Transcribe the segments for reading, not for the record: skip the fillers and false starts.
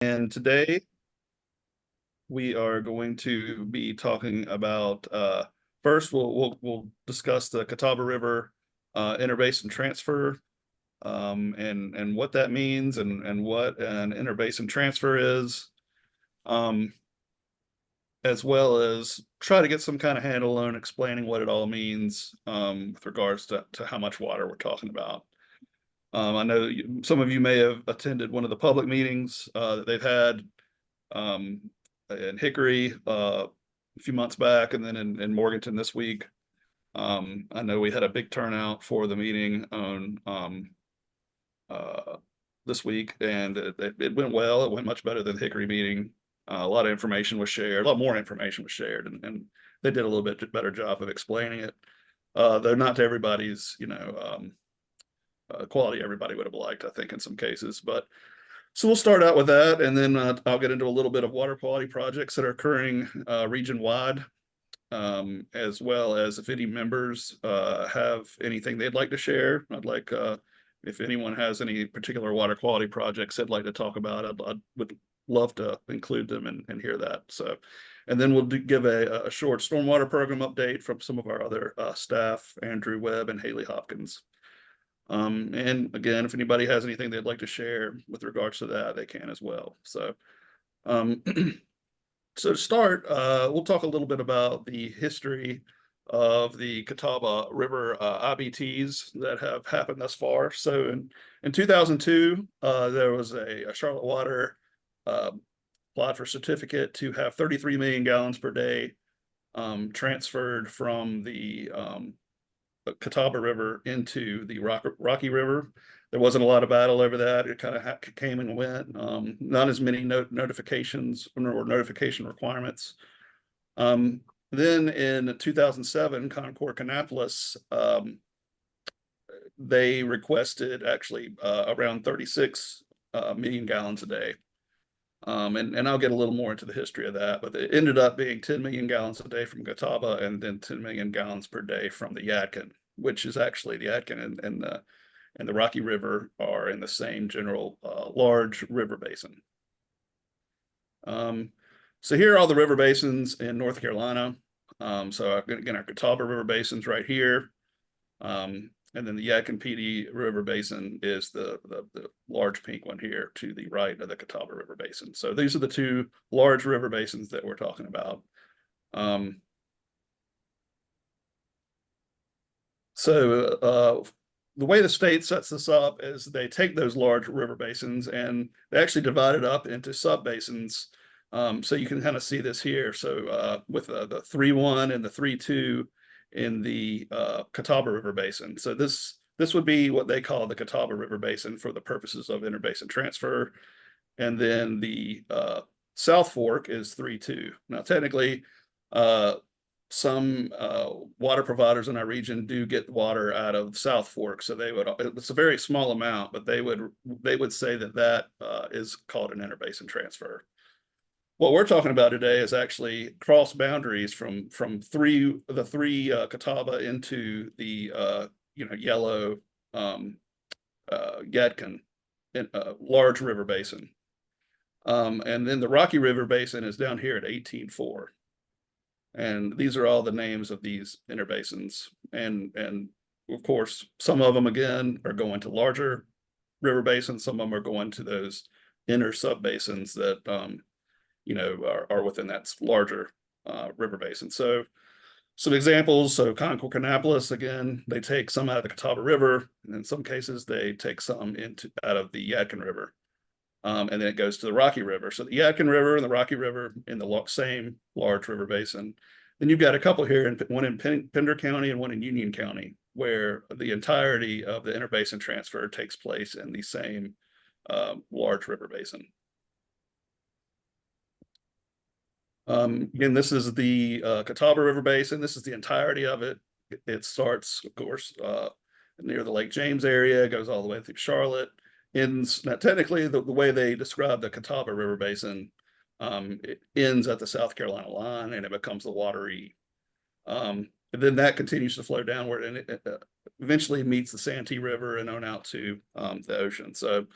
And today we are going to be talking about first we'll discuss the Catawba River interbasin transfer and what that means and what an interbasin transfer is, um, as well as try to get some kind of handle on explaining what it all means with regards to how much water we're talking about. I know some of you may have attended one of the public meetings that they've had um, in Hickory a few months back, and then in Morganton this week. I know we had a big turnout for the meeting on uh, this week, and it went well. It went much better than the Hickory meeting. A lot of information was shared, a lot more information was shared, and they did a little bit better job of explaining it. Though not to everybody's, quality everybody would have liked, I think, in some cases. But so we'll start out with that, and then I'll get into a little bit of water quality projects that are occurring region-wide, as well as if any members have anything they'd like to share. I'd like, if anyone has any particular water quality projects they'd like to talk about, I would love to include them and hear that. So, and then we'll give a short stormwater program update from some of our other staff, Andrew Webb and Haley Hopkins. And again, if anybody has anything they'd like to share with regards to that, they can as well. So, so to start, we'll talk a little bit about the history of the Catawba River IBTs that have happened thus far. So in 2002, there was a Charlotte Water applied for certificate to have 33 million gallons per day transferred from the Catawba River into the Rocky River. There wasn't a lot of battle over that. It kind of came and went. Not as many notifications or notification requirements. Then in 2007, Concord Kannapolis, they requested actually around 36 million gallons a day. And I'll get a little more into the history of that, but it ended up being 10 million gallons a day from Catawba and then 10 million gallons per day from the Yadkin, which is actually the Yadkin and the Rocky River are in the same general large river basin. So here are all the river basins in North Carolina. So again, our Catawba River basin's right here. And then the Yadkin PD River Basin is the large pink one here to the right of the Catawba River Basin. So these are the two large river basins that we're talking about. The way the state sets this up is they take those large river basins and they actually divide it up into sub basins. So you can kind of see this here. So with the 3-1 and the 3-2 in the Catawba River Basin. So this would be what they call the Catawba River Basin for the purposes of interbasin transfer. And then the South Fork is 3-2. Now, technically, some water providers in our region do get water out of South Fork. So it's a very small amount, but they would say that is called an interbasin transfer. What we're talking about today is actually cross boundaries from the three Catawba into the yellow Yadkin large river basin, and then the Rocky River Basin is down here at 18.4, and these are all the names of these interbasins, and of course some of them again are going to larger river basins, some of them are going to those inner sub basins that are within that larger river basin. So some examples, so Concord Kannapolis, again, they take some out of the Catawba River, and in some cases they take some out of the Yadkin River. And then it goes to the Rocky River. So the Yadkin River and the Rocky River in the same large river basin. Then you've got a couple here, one in Pender County and one in Union County, where the entirety of the interbasin transfer takes place in the same large river basin. Again, this is the Catawba River Basin. This is the entirety of it. It starts, of course, near the Lake James area, goes all the way through Charlotte. Now, technically, the way they describe the Catawba River Basin, it ends at the South Carolina line and it becomes the Wateree. And then that continues to flow downward and it eventually meets the Santee River and on out to the ocean. So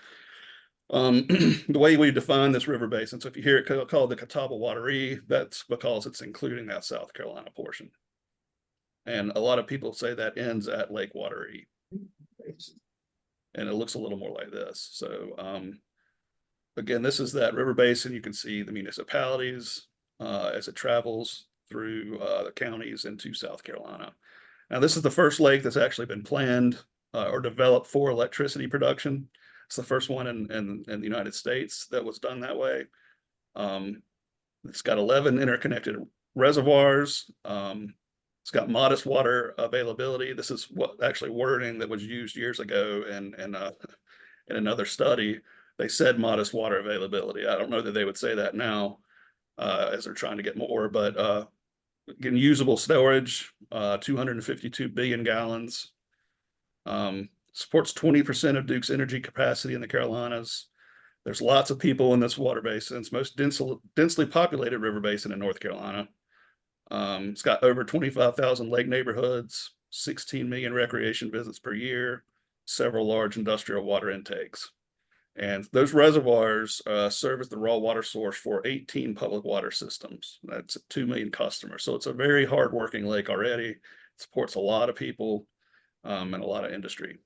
The way we define this river basin, so if you hear it called the Catawba Wateree, that's because it's including that South Carolina portion. And a lot of people say that ends at Lake Wateree. And it looks a little more like this. So again, this is that river basin. You can see the municipalities as it travels through the counties into South Carolina. Now, this is the first lake that's actually been planned or developed for electricity production. It's the first one in the United States that was done that way. It's got 11 interconnected reservoirs. It's got modest water availability. This is what actually wording that was used years ago in another study. They said modest water availability. I don't know that they would say that now as they're trying to get more, but again, usable storage, 252 billion gallons. Supports 20% of Duke's energy capacity in the Carolinas. There's lots of people in this water basin. It's most densely populated river basin in North Carolina. It's got over 25,000 lake neighborhoods, 16 million recreation visits per year, several large industrial water intakes. And those reservoirs serve as the raw water source for 18 public water systems. That's 2 million customers. So it's a very hardworking lake already. It supports a lot of people and a lot of industry.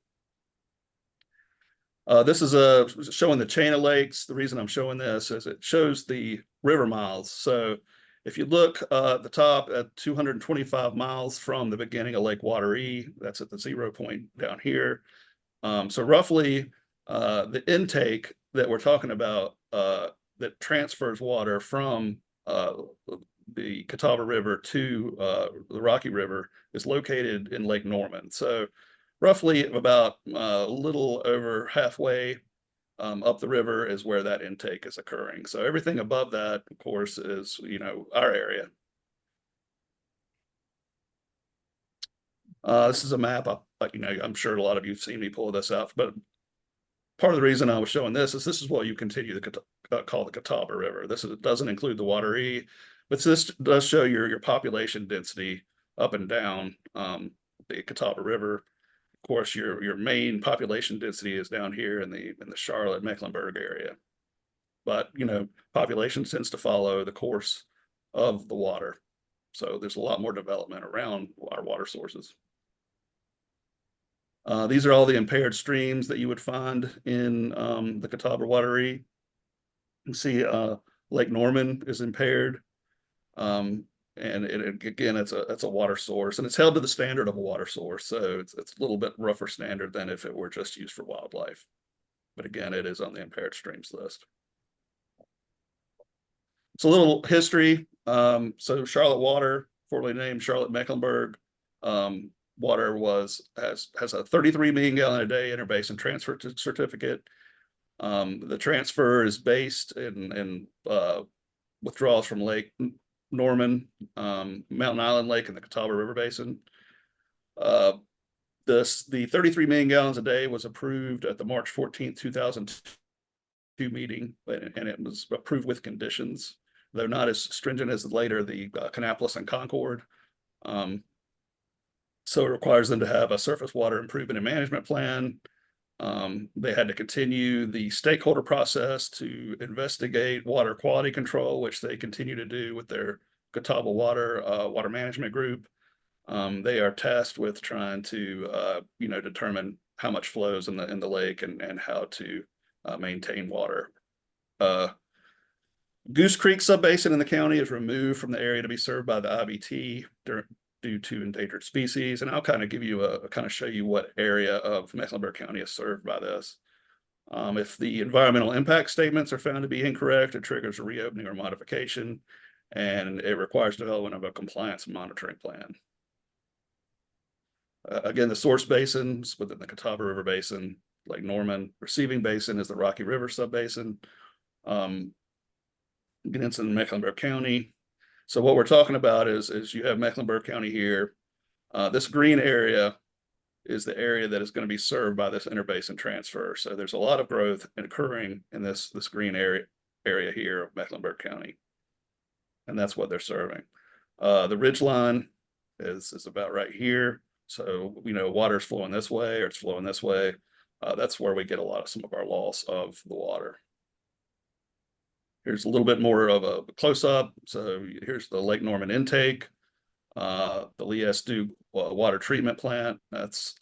This is showing the chain of lakes. The reason I'm showing this is it shows the river miles. So if you look at the top at 225 miles from the beginning of Lake Wateree, that's at the 0 point down here. So roughly the intake that we're talking about that transfers water from the Catawba River to the Rocky River is located in Lake Norman. So roughly about a little over halfway up the river is where that intake is occurring. So everything above that, of course, is, our area. This is a map. I'm sure a lot of you have seen me pull this out, but part of the reason I was showing this is what you continue to call the Catawba River. This doesn't include the Wateree, but this does show your population density up and down the Catawba River. Of course, your main population density is down here in the Charlotte Mecklenburg area, but population tends to follow the course of the water. So there's a lot more development around our water sources. These are all the impaired streams that you would find in the Catawba Wateree. You can see Lake Norman is impaired. And again, it's a water source, and it's held to the standard of a water source. So it's a little bit rougher standard than if it were just used for wildlife. But again, it is on the impaired streams list. It's a little history. So Charlotte Water, formerly named Charlotte Mecklenburg, water has a 33 million gallon a day interbasin transfer certificate. The transfer is based in withdrawals from Lake Norman, Mountain Island Lake, and the Catawba River Basin. The 33 million gallons a day was approved at the March 14th, 2002 meeting, and it was approved with conditions, though not as stringent as later the Kannapolis and Concord. So it requires them to have a surface water improvement and management plan. They had to continue the stakeholder process to investigate water quality control, which they continue to do with their Catawba water management group. They are tasked with trying to determine how much flows in the lake and how to maintain water. Goose Creek subbasin in the county is removed from the area to be served by the IBT due to endangered species. And I'll kind of give you show you what area of Mecklenburg County is served by this. If the environmental impact statements are found to be incorrect, it triggers a reopening or modification, and it requires development of a compliance monitoring plan. Again, the source basins within the Catawba River Basin, Lake Norman. Receiving basin is the Rocky River subbasin. Get into Mecklenburg County. So what we're talking about is you have Mecklenburg County here. This green area is the area that is going to be served by this interbasin transfer. So there's a lot of growth occurring in this green area here of Mecklenburg County. And that's what they're serving. The ridge line is about right here. So, water's flowing this way or it's flowing this way. That's where we get some of our loss of the water. Here's a little bit more of a close-up. So here's the Lake Norman intake, the Lee S. Duke water treatment plant. That's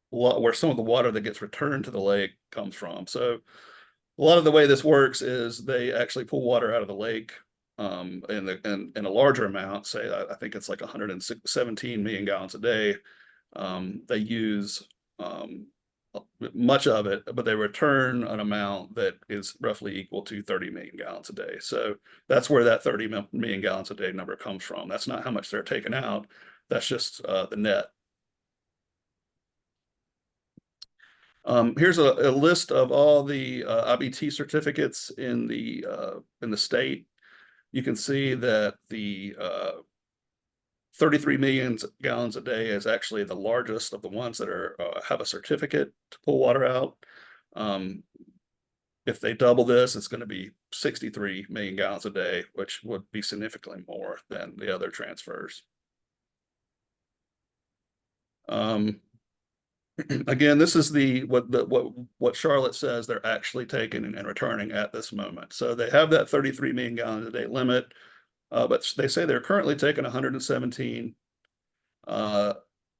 where some of the water that gets returned to the lake comes from. So a lot of the way this works is they actually pull water out of the lake in a larger amount. Say I think it's like 117 million gallons a day. They use much of it, but they return an amount that is roughly equal to 30 million gallons a day. So that's where that 30 million gallons a day number comes from. That's not how much they're taking out. That's just the net. Here's a list of all the IBT certificates in the state. You can see that the 33 million gallons a day is actually the largest of the ones that are have a certificate to pull water out. If they double this, it's going to be 63 million gallons a day, which would be significantly more than the other transfers. Again, this is what Charlotte says they're actually taking and returning at this moment. So they have that 33 million gallons a day limit, but they say they're currently taking 117,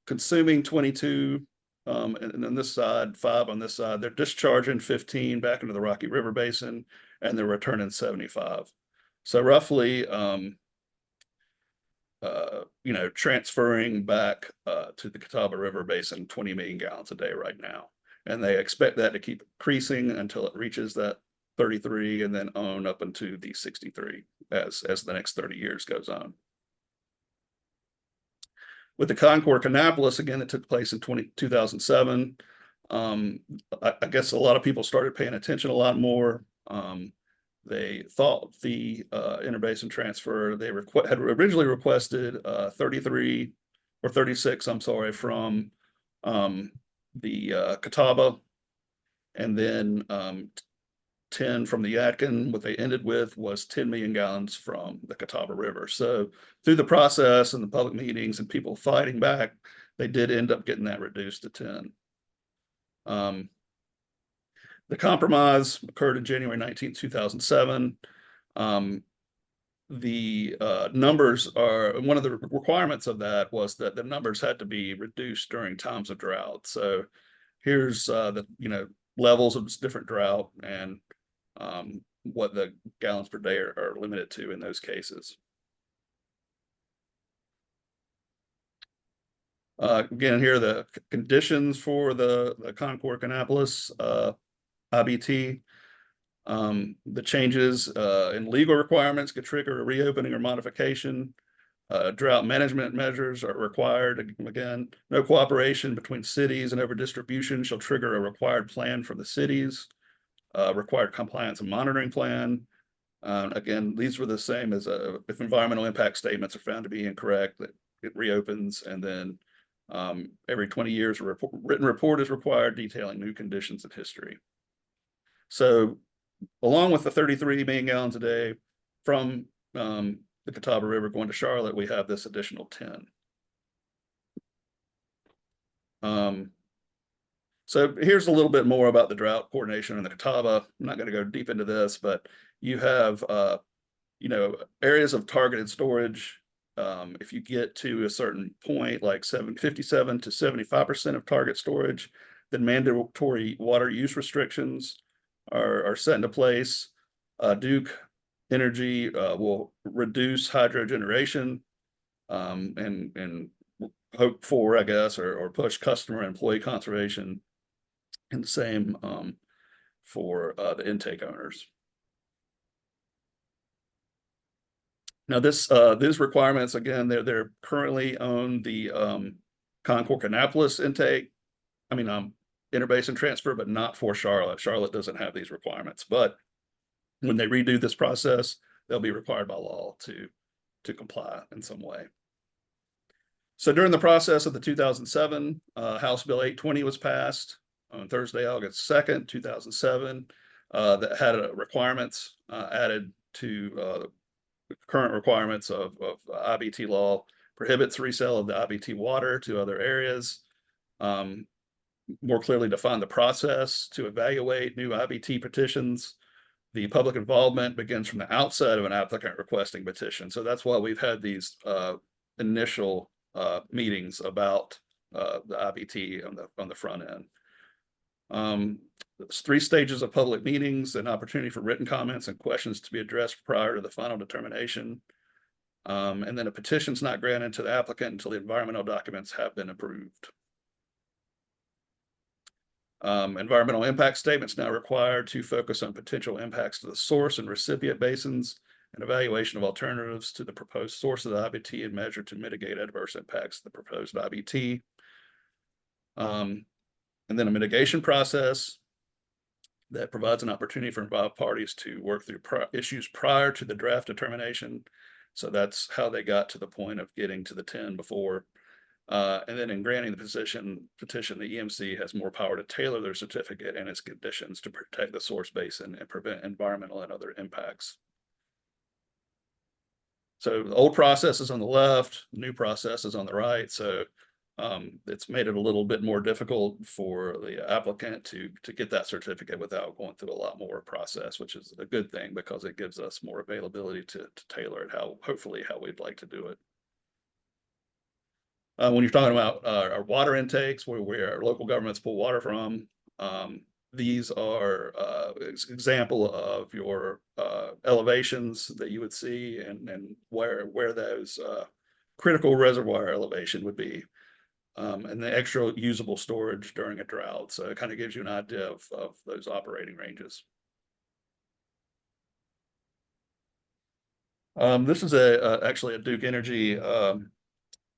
consuming 22, and on this side, 5 on this side. They're discharging 15 back into the Rocky River Basin, and they're returning 75. So roughly, transferring back to the Catawba River Basin 20 million gallons a day right now. And they expect that to keep increasing until it reaches that 33 and then on up into the 63 as the next 30 years goes on. With the Concord Kannapolis, again, it took place in 2007. I guess a lot of people started paying attention a lot more. They thought the interbasin transfer, they had originally requested 33 or 36, I'm sorry, from the Catawba, and then 10 from the Yadkin. What they ended with was 10 million gallons from the Catawba River. So through the process and the public meetings and people fighting back, they did end up getting that reduced to 10. The compromise occurred in January 19, 2007. The numbers are, one of the requirements of that was that the numbers had to be reduced during times of drought. So here's the levels of different drought and what the gallons per day are limited to in those cases. Again, here are the conditions for the Concord Kannapolis IBT. The changes in legal requirements could trigger a reopening or modification. Drought management measures are required. Again, no cooperation between cities and over distribution shall trigger a required plan for the cities. Required compliance and monitoring plan. Again, these were the same as if environmental impact statements are found to be incorrect, that it reopens, and then every 20 years a written report is required detailing new conditions and history. So along with the 33 million gallons a day from the Catawba River going to Charlotte, we have this additional 10. So here's a little bit more about the drought coordination in the Catawba. I'm not going to go deep into this, but you have areas of targeted storage. If you get to a certain point, like 57 to 75% of target storage, then mandatory water use restrictions are set into place. Duke Energy will reduce hydro generation and hope for, I guess, or push customer and employee conservation, and the same for the intake owners. Now, these requirements, again, they're currently on the Concord Kannapolis intake. I mean, interbasin transfer, but not for Charlotte. Charlotte doesn't have these requirements, but when they redo this process, they'll be required by law to comply in some way. So during the process of the 2007, House Bill 820 was passed on Thursday, August 2nd, 2007, that had requirements added to the current requirements of IBT law, prohibits resale of the IBT water to other areas. more clearly define the process to evaluate new IBT petitions. The public involvement begins from the outset of an applicant requesting petition. So that's why we've had these initial meetings about the IBT on the front end. There's 3 stages of public meetings, an opportunity for written comments and questions to be addressed prior to the final determination. And then a petition's not granted to the applicant until the environmental documents have been approved. Environmental impact statements now required to focus on potential impacts to the source and recipient basins and evaluation of alternatives to the proposed source of the IBT and measure to mitigate adverse impacts of the proposed IBT. And then a mitigation process that provides an opportunity for involved parties to work through issues prior to the draft determination. So that's how they got to the point of getting to the 10 before. And then in granting the petition, the EMC has more power to tailor their certificate and its conditions to protect the source basin and prevent environmental and other impacts. So the old process is on the left, the new process is on the right. So it's made it a little bit more difficult for the applicant to get that certificate without going through a lot more process, which is a good thing because it gives us more availability to tailor it hopefully how we'd like to do it. When you're talking about our water intakes, where our local governments pull water from, these are example of your elevations that you would see and where those critical reservoir elevation would be. And the extra usable storage during a drought. So it kind of gives you an idea of those operating ranges. This is actually a Duke Energy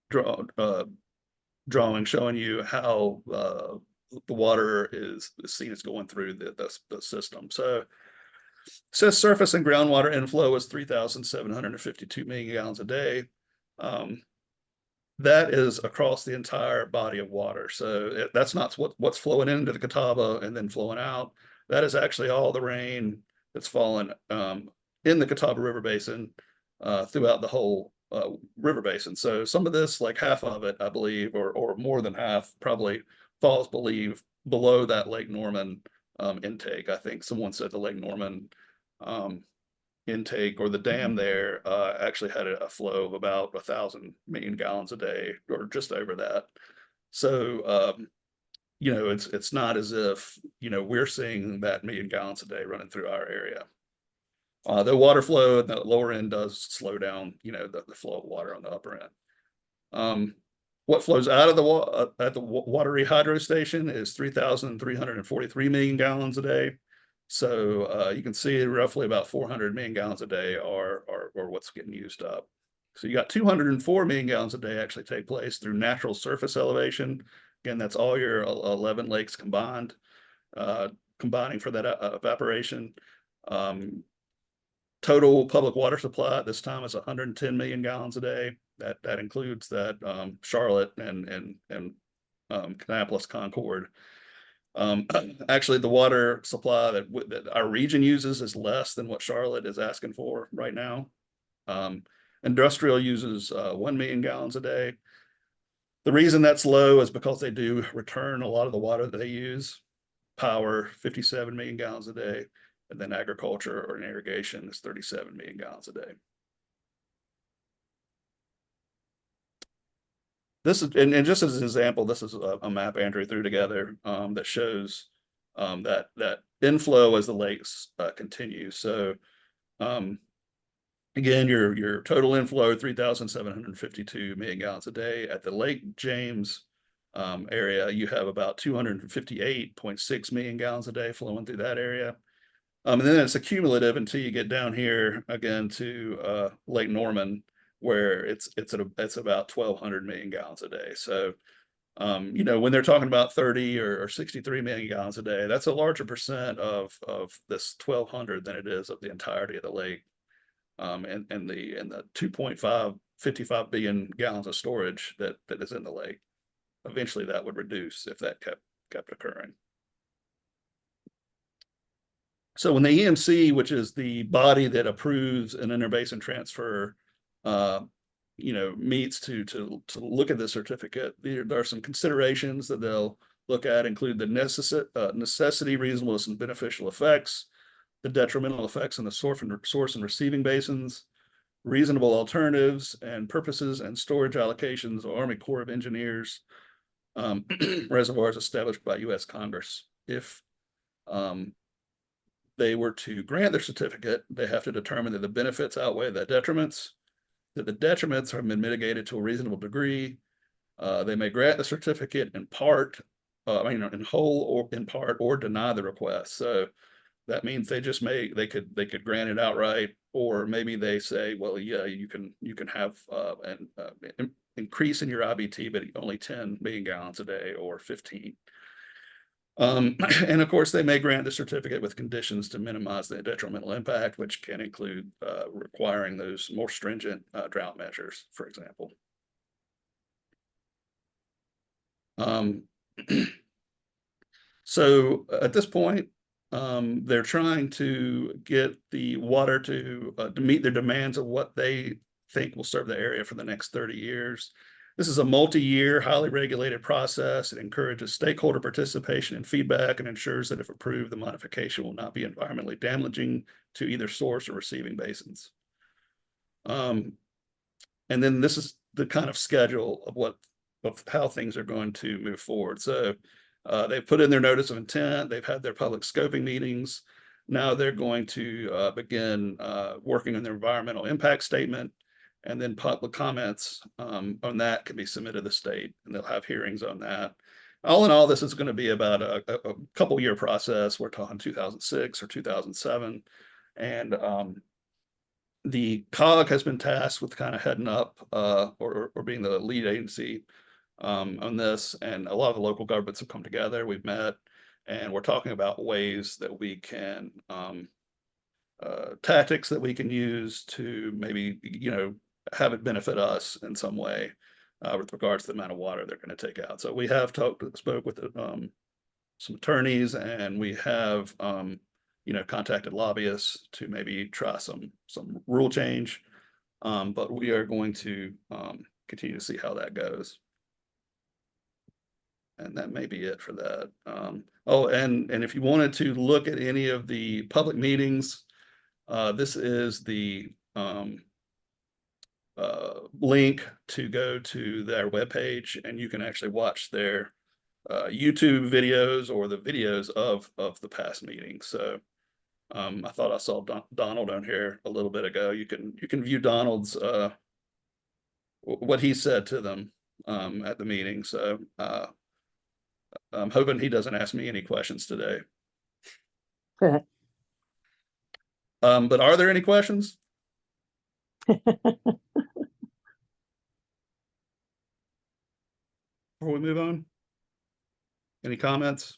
drawing showing you how the water is seen as going through the system. So it says surface and groundwater inflow is 3,752 million gallons a day. That is across the entire body of water. So that's not what's flowing into the Catawba and then flowing out. That is actually all the rain that's fallen in the Catawba River Basin throughout the whole river basin. So some of this, like half of it, I believe, or more than half, probably falls below that Lake Norman intake. I think someone said the Lake Norman intake or the dam there actually had a flow of about 1,000 million gallons a day or just over that. So you know, it's not as if, you know, we're seeing that million gallons a day running through our area. The water flow at the lower end does slow down, you know, the flow of water on the upper end. What flows out of the at the Watery Hydro Station is 3,343 million gallons a day. So you can see roughly about 400 million gallons a day are what's getting used up. So you got 204 million gallons a day actually take place through natural surface elevation. Again, that's all your 11 lakes combined, combining for that evaporation. Total public water supply at this time is 110 million gallons a day. That includes that Charlotte and Kannapolis Concord. Actually, the water supply that our region uses is less than what Charlotte is asking for right now. Industrial uses 1 million gallons a day. The reason that's low is because they do return a lot of the water that they use. Power, 57 million gallons a day. And then agriculture or irrigation is 37 million gallons a day. This is, and just as an example, this is a map Andrew threw together that shows that inflow as the lakes continue. So again, your total inflow, 3,752 million gallons a day. At the Lake James area, you have about 258.6 million gallons a day flowing through that area. And then it's accumulative until you get down here again to Lake Norman, where it's about 1,200 million gallons a day. So you know, when they're talking about 30 or 63 million gallons a day, that's a larger percent of this 1,200 than it is of the entirety of the lake. And the 2.55 billion gallons of storage that is in the lake. Eventually that would reduce if that kept occurring. So when the EMC, which is the body that approves an interbasin transfer, you know, meets to look at the certificate, there are some considerations that they'll look at include the necessity, reasonableness, and beneficial effects, the detrimental effects on the source and receiving basins, reasonable alternatives and purposes and storage allocations of Army Corps of Engineers reservoirs established by U.S. Congress. If they were to grant their certificate, they have to determine that the benefits outweigh the detriments, that the detriments have been mitigated to a reasonable degree. They may grant the certificate in part, in whole or in part, or deny the request. So that means they could grant it outright, or maybe they say, well, yeah, you can have an increase in your IBT, but only 10 million gallons a day or 15. And of course, they may grant the certificate with conditions to minimize the detrimental impact, which can include requiring those more stringent drought measures, for example. So at this point, they're trying to get the water to meet their demands of what they think will serve the area for the next 30 years. This is a multi-year, highly regulated process. It encourages stakeholder participation and feedback and ensures that if approved, the modification will not be environmentally damaging to either source or receiving basins. And then this is the kind of schedule of how things are going to move forward. So they've put in their notice of intent. They've had their public scoping meetings. Now they're going to begin working on their environmental impact statement, and then public comments on that can be submitted to the state, and they'll have hearings on that. All in all, this is going to be about a couple year process. We're talking 2006 or 2007. And the COG has been tasked with kind of heading up or being the lead agency on this, and a lot of the local governments have come together. We've met, and we're talking about ways that we can tactics that we can use to maybe have it benefit us in some way with regards to the amount of water they're going to take out. So we have spoke with some attorneys, and we have contacted lobbyists to maybe try some rule change, but we are going to continue to see how that goes. And that may be it for that. Oh, and if you wanted to look at any of the public meetings, this is the link to go to their webpage, and you can actually watch their YouTube videos or the videos of the past meetings. So I thought I saw Donald on here a little bit ago. You can view Donald's what he said to them at the meeting. So I'm hoping he doesn't ask me any questions today. But are there any questions? Before we move on, any comments?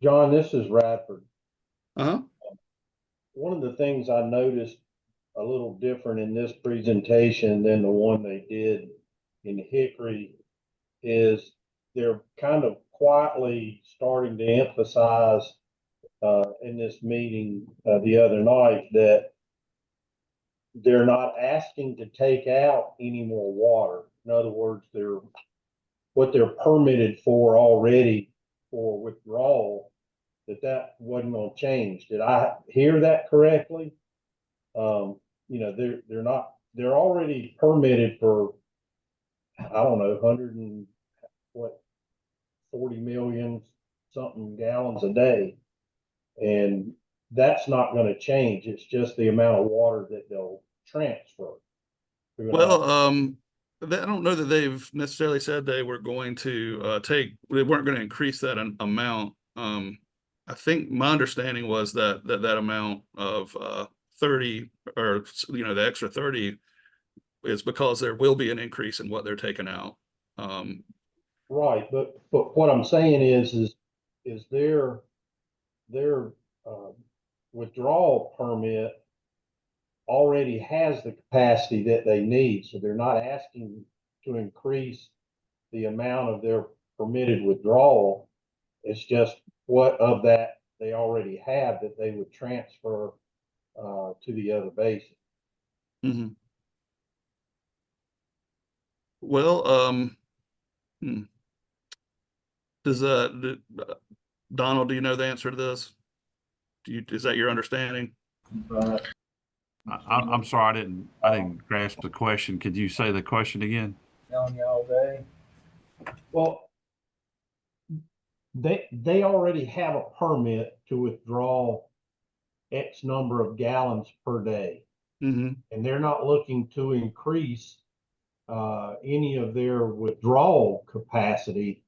John, this is Radford. Uh-huh. One of the things I noticed a little different in this presentation than the one they did in Hickory is they're kind of quietly starting to emphasize in this meeting the other night that they're not asking to take out any more water. In other words, what they're permitted for already for withdrawal, that wasn't going to change. Did I hear that correctly? They're already permitted for, I don't know, 40 million something gallons a day. And that's not going to change. It's just the amount of water that they'll transfer. Well, I don't know that they've necessarily said they were going to they weren't going to increase that amount. I think my understanding was that amount of 30, or the extra 30, is because there will be an increase in what they're taking out. Right, but what I'm saying is their withdrawal permit already has the capacity that they need, so they're not asking to increase the amount of their permitted withdrawal. It's just what of that they already have that they would transfer to the other basin. Mm-hmm. Well, Does, Donald, do you know the answer to this? Is that your understanding? I'm sorry, I didn't grasp the question. Could you say the question again? Telling you all day. Well, they already have a permit to withdraw X number of gallons per day. Mm-hmm. And they're not looking to increase any of their withdrawal capacity.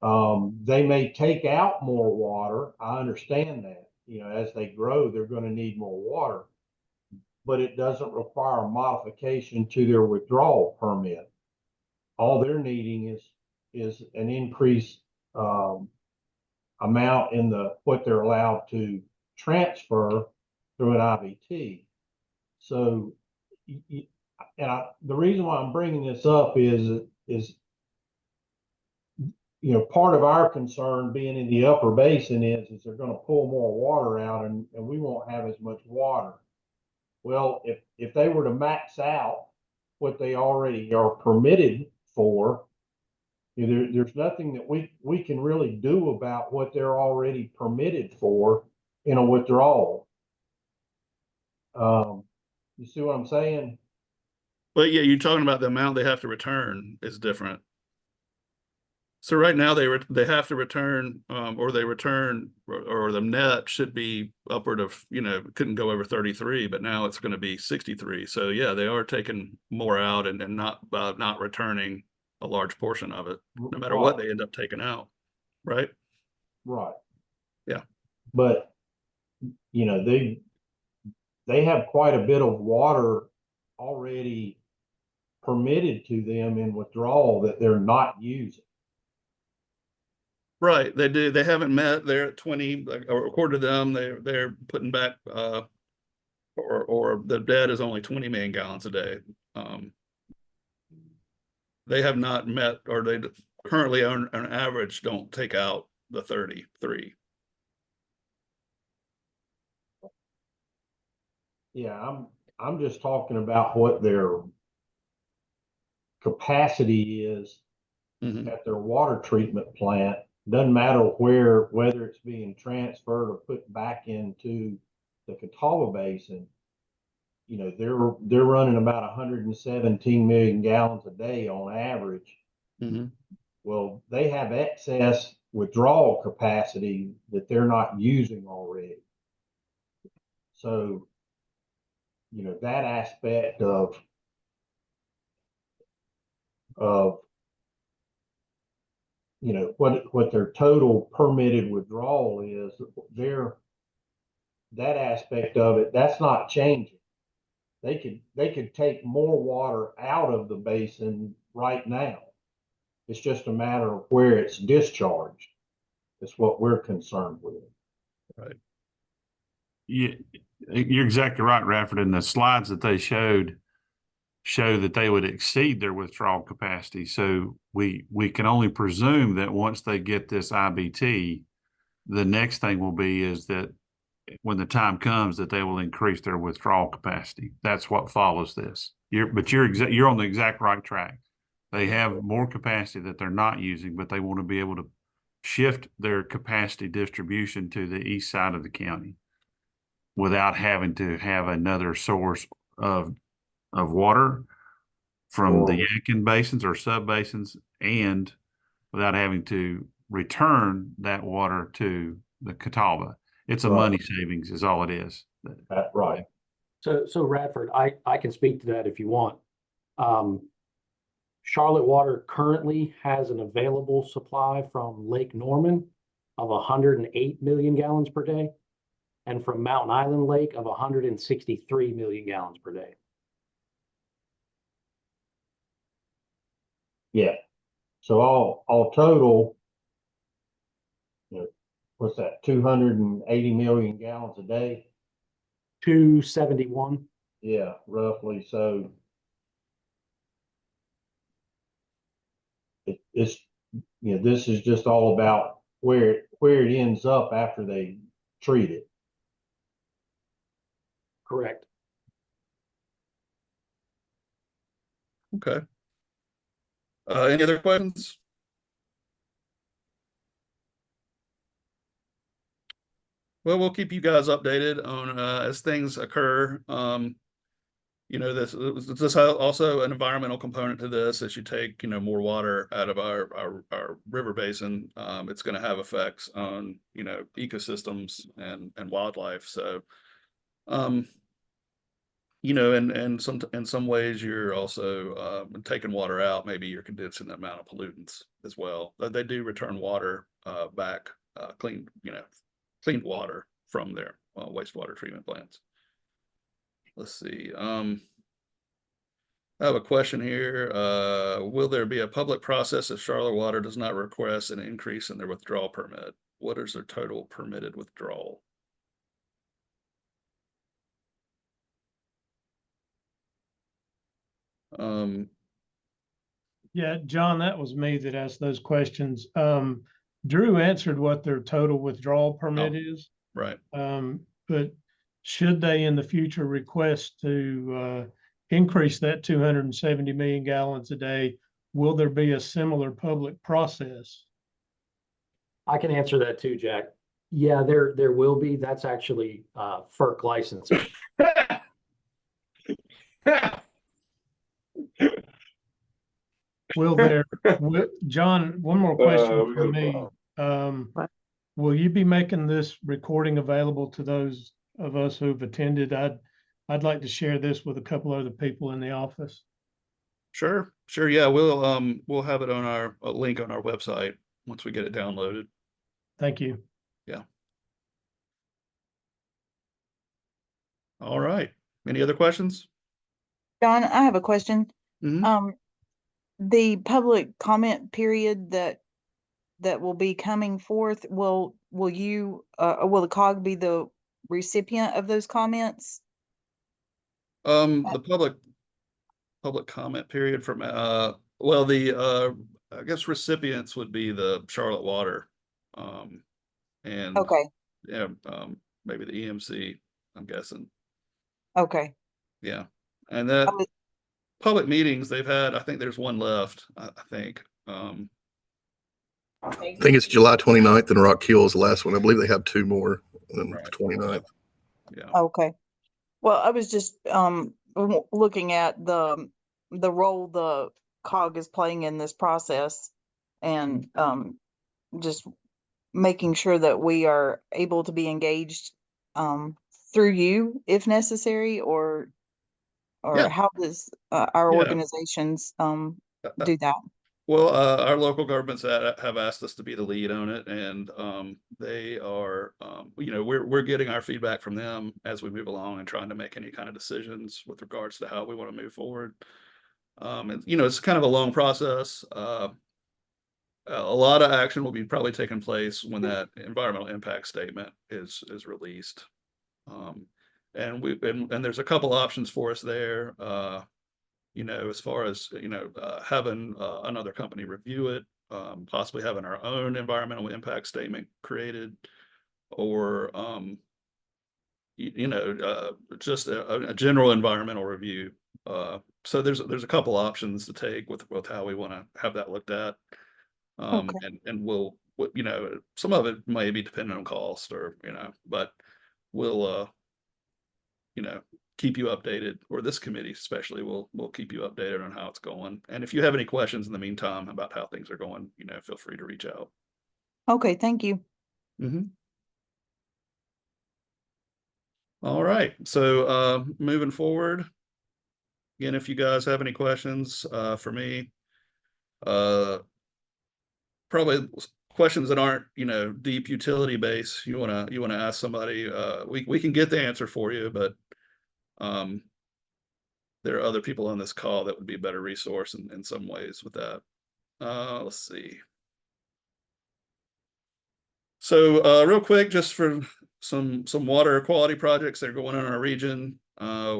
They may take out more water. I understand that. You know, as they grow, they're going to need more water, but it doesn't require a modification to their withdrawal permit. All they're needing is an increased amount in what they're allowed to transfer through an IBT. So, the reason why I'm bringing this up is part of our concern being in the upper basin is they're going to pull more water out and we won't have as much water. Well, if they were to max out what they already are permitted for, there's nothing that we can really do about what they're already permitted for in a withdrawal. You see what I'm saying? But yeah, you're talking about the amount they have to return is different. So right now they have to return, or they return, or the net should be upward of, couldn't go over 33, but now it's going to be 63. So yeah, they are taking more out and not returning a large portion of it, no matter what they end up taking out, right? Right. Yeah. But they have quite a bit of water already permitted to them in withdrawal that they're not using. Right, they do. They haven't met. They're at 20, or according to them, they're putting back, or the debt is only 20 million gallons a day. They have not met, or they currently on average don't take out the 33. Yeah, I'm just talking about what their capacity is at their water treatment plant. Doesn't matter whether it's being transferred or put back into the Catawba Basin. They're running about 117 million gallons a day on average. Well, they have excess withdrawal capacity that they're not using already. So, that aspect of what their total permitted withdrawal is, that aspect of it, that's not changing. They could take more water out of the basin right now. It's just a matter of where it's discharged. That's what we're concerned with. Right. Yeah, you're exactly right, Radford. And the slides that they showed show that they would exceed their withdrawal capacity. So we can only presume that once they get this IBT, the next thing will be is that when the time comes that they will increase their withdrawal capacity. That's what follows this. You're on the exact right track. They have more capacity that they're not using, but they want to be able to shift their capacity distribution to the east side of the county without having to have another source of water from the Yadkin basins or sub basins, and without having to return that water to the Catawba. It's a money savings is all it is. Right. So Radford, I can speak to that if you want. Charlotte Water currently has an available supply from Lake Norman of 108 million gallons per day, and from Mountain Island Lake of 163 million gallons per day. Yeah. So all total, what's that, 280 million gallons a day? 271. Yeah, roughly. So this is just all about where it ends up after they treat it. Correct. Okay. Any other questions? Well, we'll keep you guys updated on as things occur. You know, this has also an environmental component to this. As you take, you know, more water out of our river basin, it's going to have effects on, you know, ecosystems and wildlife. So, you know, and in some ways, you're also taking water out. Maybe you're condensing the amount of pollutants as well. But they do return water back, clean, you know, cleaned water from their wastewater treatment plants. Let's see. I have a question here. Will there be a public process if Charlotte Water does not request an increase in their withdrawal permit? What is their total permitted withdrawal? Yeah, John, that was me that asked those questions. Drew answered what their total withdrawal permit is. Right. But should they in the future request to increase that 270 million gallons a day, will there be a similar public process? I can answer that too, Jack. Yeah, there will be. That's actually FERC license. Will there, John, one more question for me. Will you be making this recording available to those of us who've attended? I'd like to share this with a couple other people in the office. Sure. Yeah, we'll have it on our link on our website once we get it downloaded. Thank you. Yeah. All right. Any other questions? John, I have a question. Mhm. The public comment period that will be coming forth, will the COG be the recipient of those comments? The public comment period from well, the I guess recipients would be the Charlotte Water. And Okay, yeah, maybe the EMC, I'm guessing. okay. Yeah. And that was- public meetings they've had, I think there's one left, I think. I think it's July 29th and Rock Hill is the last one. I believe they have two more on Right. the 29th. Yeah. Okay. Well, I was just looking at the role the COG is playing in this process, and just making sure that we are able to be engaged through you if necessary, or Yeah. how does our Yeah. organizations do that? Well, our local governments have asked us to be the lead on it, and they are, you know, we're getting our feedback from them as we move along and trying to make any kind of decisions with regards to how we want to move forward. And you know, it's kind of a long process. A lot of action will be probably taking place when that environmental impact statement is released. And there's a couple options for us there. You know, as far as, you know, having another company review it, possibly having our own environmental impact statement created, or, you know, just a general environmental review. So there's a couple options to take with how we want to have that looked at. Okay. And we'll, you know, some of it may be dependent on cost, or, you know, but we'll, you know, keep you updated, or this committee especially will keep you updated on how it's going. And if you have any questions in the meantime about how things are going, you know, feel free to reach out. Okay, thank you. All right. So moving forward, again, if you guys have any questions for me, probably questions that aren't, you know, deep utility based, you want to ask somebody, we can get the answer for you, but there are other people on this call that would be a better resource in some ways with that. Let's see. So real quick, just for some water quality projects that are going on in our region,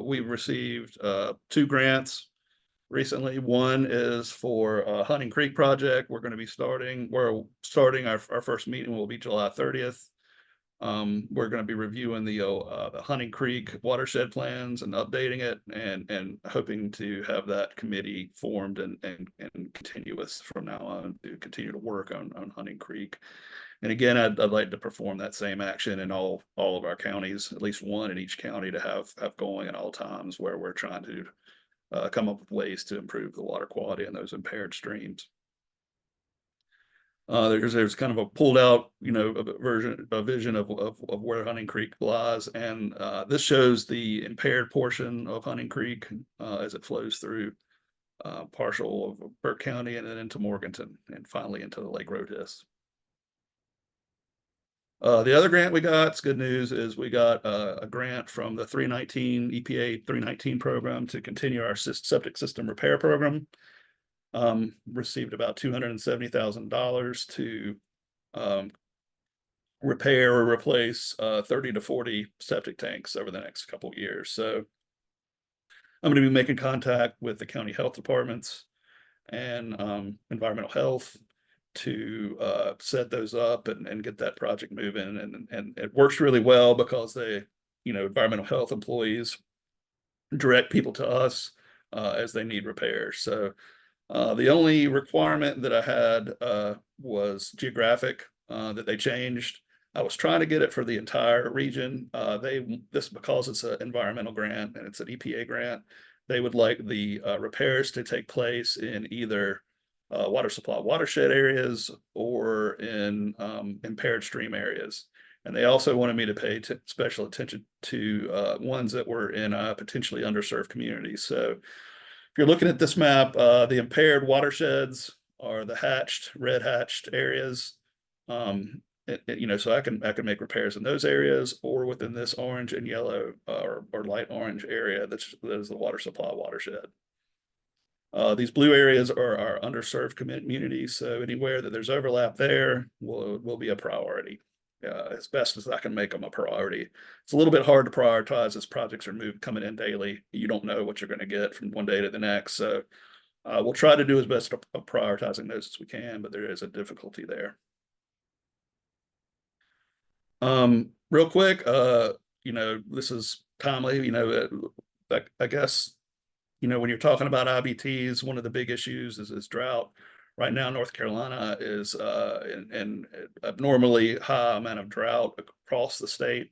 we've received 2 grants recently. One is for Hunting Creek project. We're starting our first meeting will be July 30th. We're going to be reviewing the Hunting Creek watershed plans and updating it, and hoping to have that committee formed and continuous from now on to continue to work on Hunting Creek. And again, I'd like to perform that same action in all of our counties, at least one in each county to have going at all times where we're trying to come up with ways to improve the water quality in those impaired streams. There's kind of a pulled out, a vision of where Hunting Creek lies, and this shows the impaired portion of Hunting Creek as it flows through partial of Burke County and then into Morganton and finally into the Lake Road Hiss. The other grant we got, it's good news, is we got a grant from the 319 EPA 319 program to continue our septic system repair program. Received about $270,000 to repair or replace 30 to 40 septic tanks over the next couple of years. So I'm going to be making contact with the county health departments and environmental health to set those up and get that project moving. And it works really well because they, environmental health employees direct people to us as they need repairs. So the only requirement that I had was geographic that they changed. I was trying to get it for the entire region. Because it's an environmental grant and it's an EPA grant, they would like the repairs to take place in either water supply watershed areas or in impaired stream areas. And they also wanted me to pay special attention to ones that were in potentially underserved communities. So if you're looking at this map, the impaired watersheds are the red hatched areas. So I can make repairs in those areas or within this orange and yellow or light orange area that is the water supply watershed. These blue areas are our underserved communities, so anywhere that there's overlap there will be a priority. As best as I can make them a priority. It's a little bit hard to prioritize as projects are coming in daily. You don't know what you're going to get from one day to the next. So we'll try to do as best of prioritizing those as we can, but there is a difficulty there. Real quick, this is timely, I guess, when you're talking about IBTs, one of the big issues is drought. Right now, North Carolina is in an abnormally high amount of drought across the state.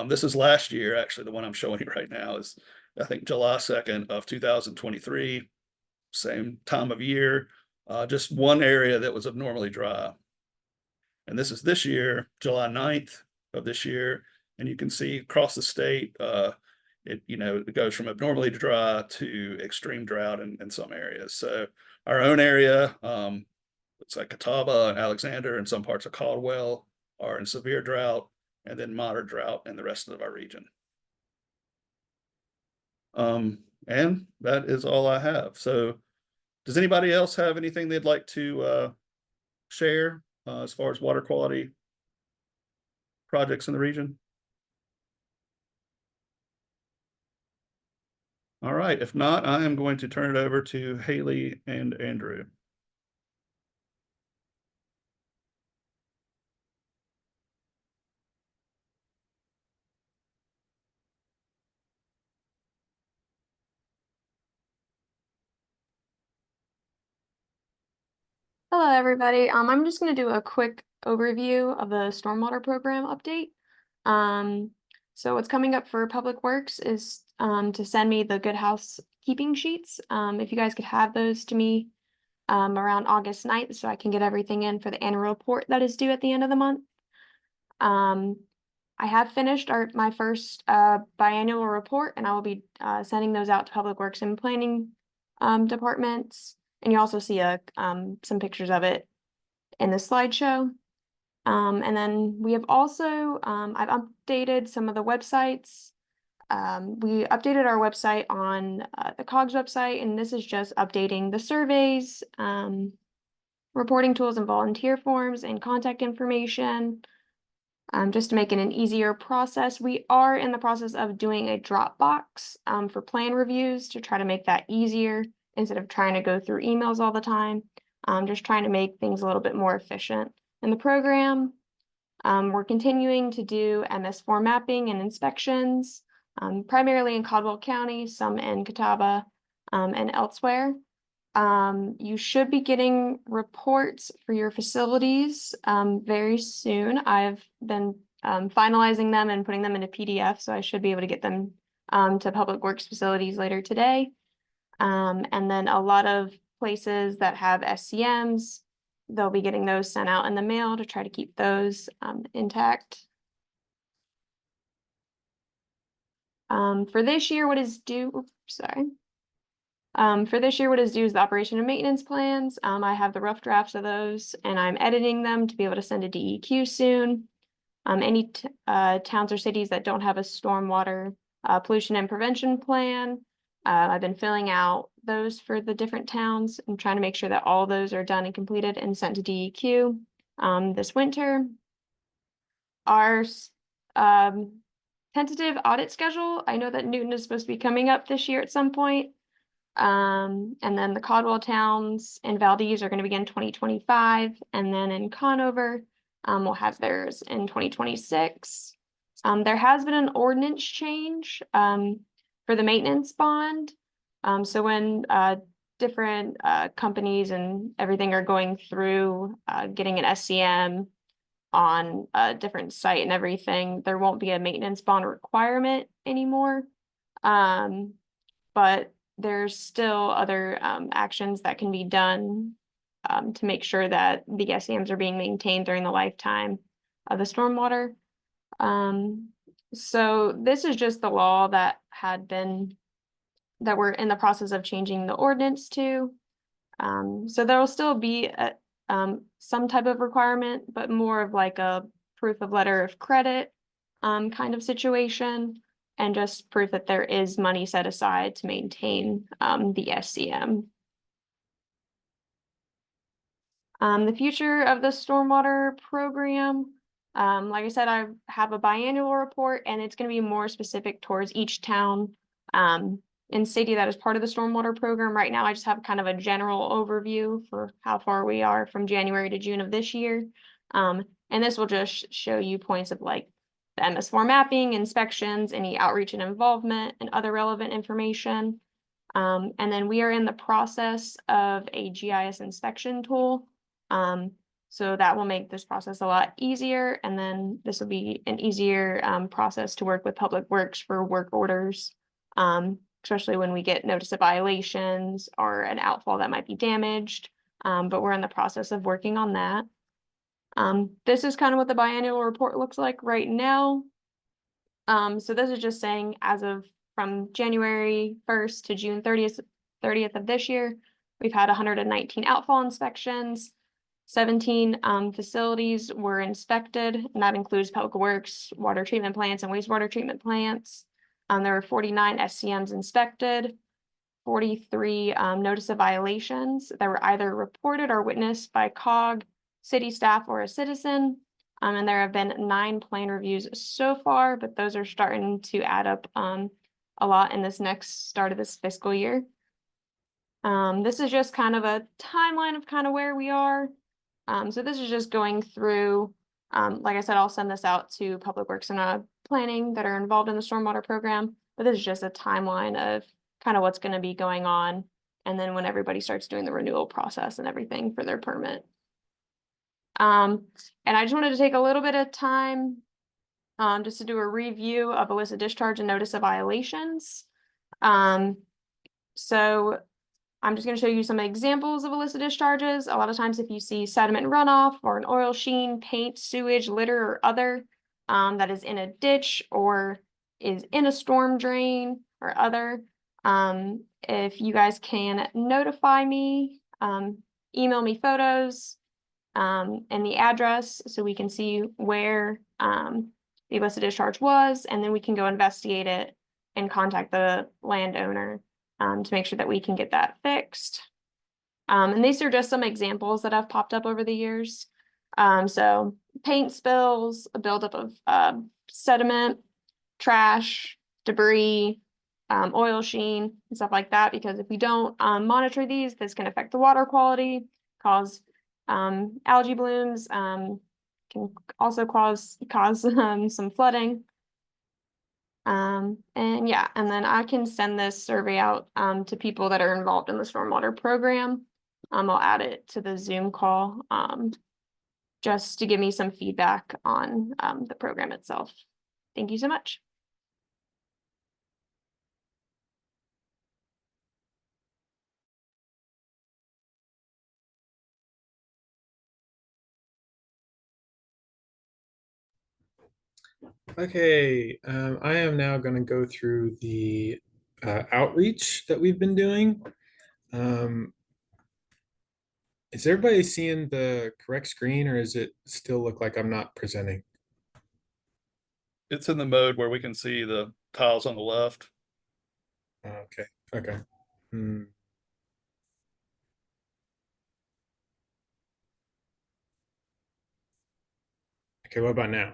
This is last year, actually, the one I'm showing you right now is, I think, July 2nd of 2023, same time of year, just one area that was abnormally dry. And this is this year, July 9th of this year, and you can see across the state, it goes from abnormally dry to extreme drought in some areas. So our own area, it's like Catawba and Alexander and some parts of Caldwell are in severe drought, and then moderate drought in the rest of our region. And that is all I have. So does anybody else have anything they'd like to share as far as water quality projects in the region? All right, if not, I am going to turn it over to Haley and Andrew. Hello, everybody. I'm just going to do a quick overview of the stormwater program update. So what's coming up for Public Works is to send me the good housekeeping sheets. If you guys could have those to me around August 9th so I can get everything in for the annual report that is due at the end of the month. I have finished my first biannual report, and I will be sending those out to Public Works and Planning departments. And you also see some pictures of it in the slideshow. And then we have also, I've updated some of the websites. We updated our website on the COGS website, and this is just updating the surveys, reporting tools and volunteer forms and contact information, just to make it an easier process. We are in the process of doing a Dropbox for plan reviews to try to make that easier instead of trying to go through emails all the time. Just trying to make things a little bit more efficient in the program. We're continuing to do MS4 mapping and inspections, primarily in Caldwell County, some in Catawba, and elsewhere. You should be getting reports for your facilities very soon. I've been finalizing them and putting them into PDF, so I should be able to get them to Public Works facilities later today. And then a lot of places that have SCMs, they'll be getting those sent out in the mail to try to keep those intact. For this year, what is due, oops, sorry. For this year, what is due is the operation and maintenance plans. I have the rough drafts of those and I'm editing them to be able to send to DEQ soon. Any towns or cities that don't have a stormwater pollution and prevention plan, I've been filling out those for the different towns and trying to make sure that all those are done and completed and sent to DEQ this winter. Our tentative audit schedule, I know that Newton is supposed to be coming up this year at some point. And then the Caldwell towns and Valdez are going to begin 2025. And then in Conover, we'll have theirs in 2026. There has been an ordinance change for the maintenance bond. So when different companies and everything are going through getting an SCM on a different site and everything, there won't be a maintenance bond requirement anymore. But there's still other actions that can be done to make sure that the SCMs are being maintained during the lifetime of the stormwater. So this is just the law that we're in the process of changing the ordinance to. So there will still be some type of requirement, but more of like a proof of letter of credit kind of situation. And just proof that there is money set aside to maintain the SCM. The future of the stormwater program, like I said, I have a biannual report and it's going to be more specific towards each town and city that is part of the stormwater program. Right now, I just have kind of a general overview for how far we are from January to June of this year. And this will just show you points of like the MS4 mapping, inspections, any outreach and involvement, and other relevant information. And then we are in the process of a GIS inspection tool. So that will make this process a lot easier. And then this will be an easier process to work with Public Works for work orders, especially when we get notice of violations or an outfall that might be damaged. But we're in the process of working on that. This is kind of what the biannual report looks like right now. So this is just saying as of from January 1st to June 30th of this year, we've had 119 outfall inspections. 17 facilities were inspected, and that includes Public Works, water treatment plants, and wastewater treatment plants. There were 49 SCMs inspected, 43 notice of violations that were either reported or witnessed by COG, city staff, or a citizen. And there have been 9 plan reviews so far, but those are starting to add up a lot in this next start of this fiscal year. This is just kind of a timeline of kind of where we are. So this is just going through, like I said, I'll send this out to Public Works and planning that are involved in the stormwater program, but this is just a timeline of kind of what's going to be going on. And then when everybody starts doing the renewal process and everything for their permit. And I just wanted to take a little bit of time just to do a review of illicit discharge and notice of violations. So I'm just going to show you some examples of illicit discharges. A lot of times if you see sediment runoff or an oil sheen, paint, sewage, litter, or other that is in a ditch or is in a storm drain or other, if you guys can notify me, email me photos and the address so we can see where the illicit discharge was, and then we can go investigate it and contact the landowner to make sure that we can get that fixed. And these are just some examples that have popped up over the years. So paint spills, a buildup of sediment, trash, debris, oil sheen, and stuff like that, because if we don't monitor these, this can affect the water quality, cause algae blooms, can also cause some flooding. And yeah, and then I can send this survey out to people that are involved in the stormwater program. I'll add it to the Zoom call just to give me some feedback on the program itself. Thank you so much. Okay, I am now going to go through the outreach that we've been doing. Is everybody seeing the correct screen, or does it still look like I'm not presenting? It's in the mode where we can see the tiles on the left. Okay, okay. Hmm. Okay, what about now?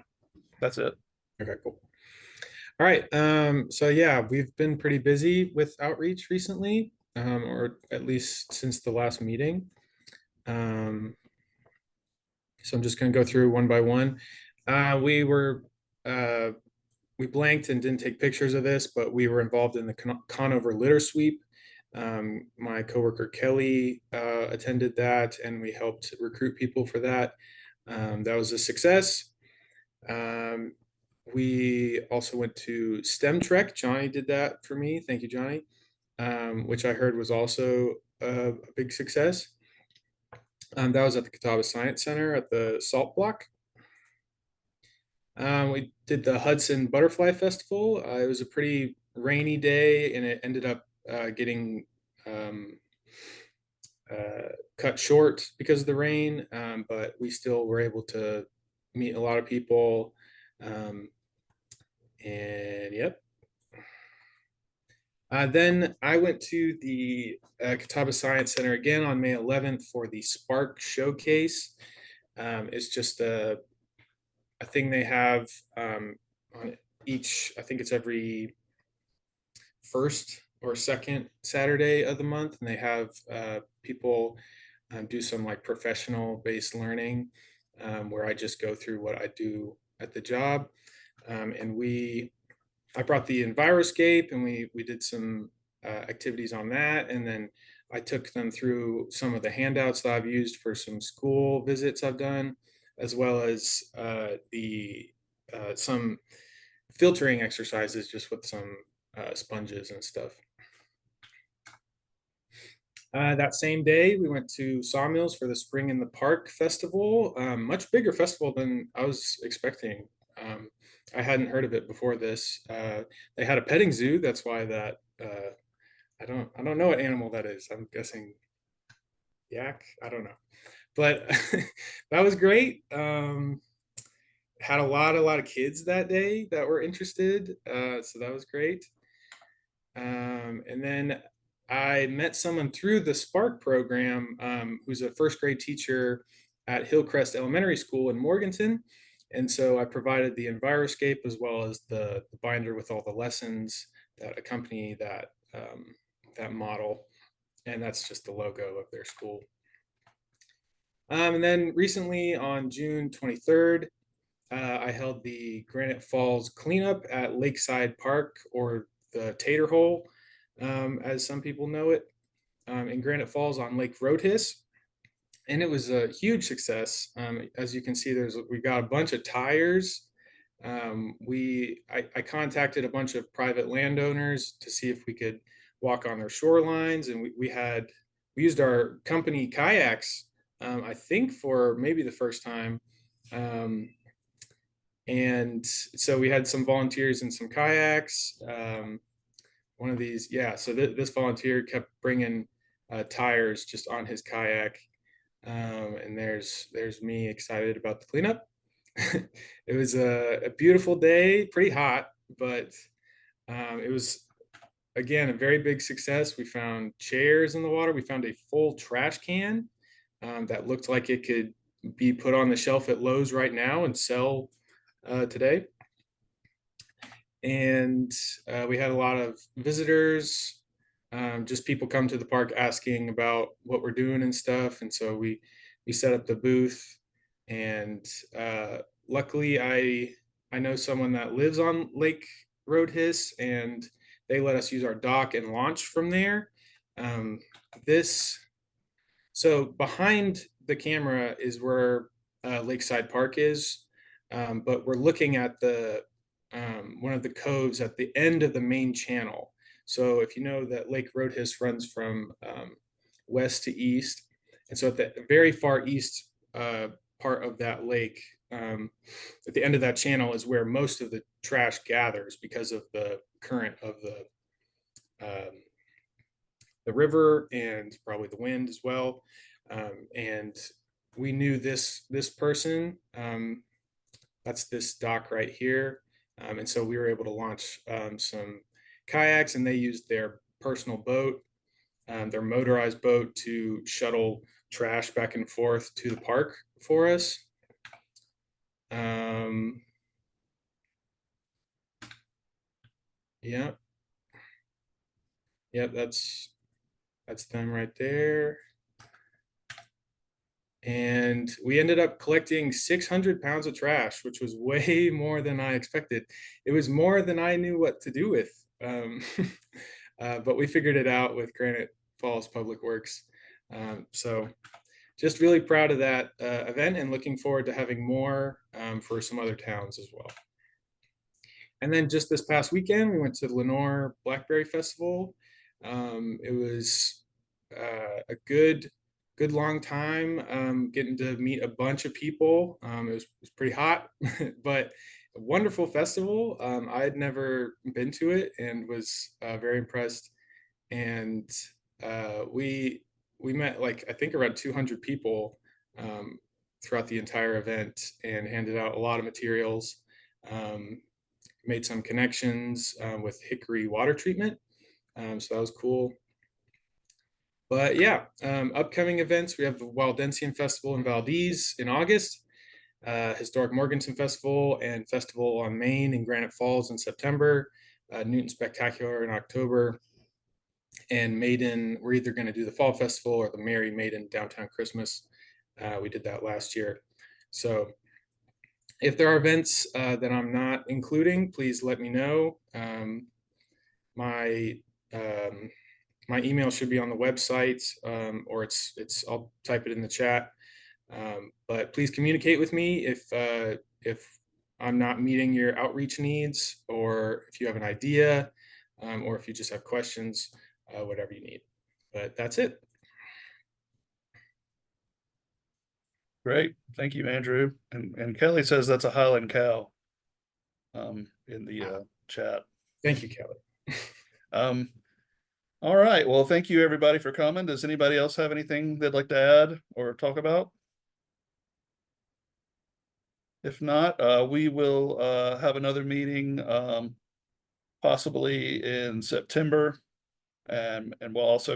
That's it. Okay, cool. All right, so yeah, we've been pretty busy with outreach recently, or at least since the last meeting. So I'm just going to go through one by one. We blanked and didn't take pictures of this, but we were involved in the Conover litter sweep. My coworker Kelly attended that, and we helped recruit people for that. That was a success. We also went to STEM Trek. Johnny did that for me. Thank you, Johnny. Which I heard was also a big success. That was at the Catawba Science Center at the Salt Block. We did the Hudson Butterfly Festival. It was a pretty rainy day, and it ended up getting cut short because of the rain, but we still were able to meet a lot of people. And yep. Then I went to the Catawba Science Center again on May 11th for the Spark Showcase. It's just a thing they have on each, I think it's every first or second Saturday of the month, and they have people do some like professional based learning where I just go through what I do at the job. And I brought the Enviroscape, and we did some activities on that, and then I took them through some of the handouts that I've used for some school visits I've done, as well as some filtering exercises just with some sponges and stuff. That same day, we went to Sawmills for the Spring in the Park Festival, much bigger festival than I was expecting. I hadn't heard of it before this. They had a petting zoo. That's why that I don't know what animal that is. I'm guessing yak. I don't know, but that was great. Had a lot of kids that day that were interested, so that was great. And then I met someone through the Spark program who's a first grade teacher at Hillcrest Elementary School in Morganton. And so I provided the Enviroscape as well as the binder with all the lessons that accompany that, that model. And that's just the logo of their school. And then recently on June 23rd, I held the Granite Falls cleanup at Lakeside Park, or the Tater Hole, as some people know it, in Granite Falls on Lake Roadhiss. And it was a huge success. As you can see, we got a bunch of tires. I contacted a bunch of private landowners to see if we could walk on their shorelines, and we used our company kayaks, I think for maybe the first time. And so we had some volunteers in some kayaks. One of these, yeah, so this volunteer kept bringing tires just on his kayak. And there's me excited about the cleanup. It was a beautiful day, pretty hot, but it was, again, a very big success. We found chairs in the water. We found a full trash can that looked like it could be put on the shelf at Lowe's right now and sell today. And we had a lot of visitors, just people come to the park asking about what we're doing and stuff. And so we set up the booth, and luckily I know someone that lives on Lake Road Hiss, and they let us use our dock and launch from there. So behind the camera is where Lakeside Park is, but we're looking at the one of the coves at the end of the main channel. So if you know that Lake Roadhiss runs from west to east, and so at the very far east part of that lake, at the end of that channel is where most of the trash gathers because of the current of the river and probably the wind as well. And we knew this person, that's this dock right here. And so we were able to launch some kayaks, and they used their personal boat, their motorized boat, to shuttle trash back and forth to the park for us. Yep. Yep, that's them right there. And we ended up collecting 600 pounds of trash, which was way more than I expected. It was more than I knew what to do with. But we figured it out with Granite Falls Public Works. So just really proud of that event, and looking forward to having more for some other towns as well. And then just this past weekend, we went to the Lenore Blackberry Festival. It was a good long time, getting to meet a bunch of people. It was pretty hot, but a wonderful festival. I had never been to it and was very impressed. And we met, like, I think around 200 people throughout the entire event, and handed out a lot of materials. Made some connections with Hickory water treatment. So that was cool. But yeah, upcoming events, we have the Waldensian Festival in Valdez in August, Historic Morganton Festival and Festival on Main in Granite Falls in September, Newton Spectacular in October, and Maiden, we're either going to do the Fall Festival or the Merry Maiden Downtown Christmas. We did that last year. So if there are events that I'm not including, please let me know. My email should be on the website, or I'll type it in the chat. But please communicate with me if I'm not meeting your outreach needs, or if you have an idea, or if you just have questions, whatever you need. But that's it. Great. Thank you, Andrew. And Kelly says that's a Highland cow in the chat. Thank you, Kelly. All right. Well, thank you everybody for coming. Does anybody else have anything they'd like to add or talk about? If not, we will have another meeting possibly in September, and we'll also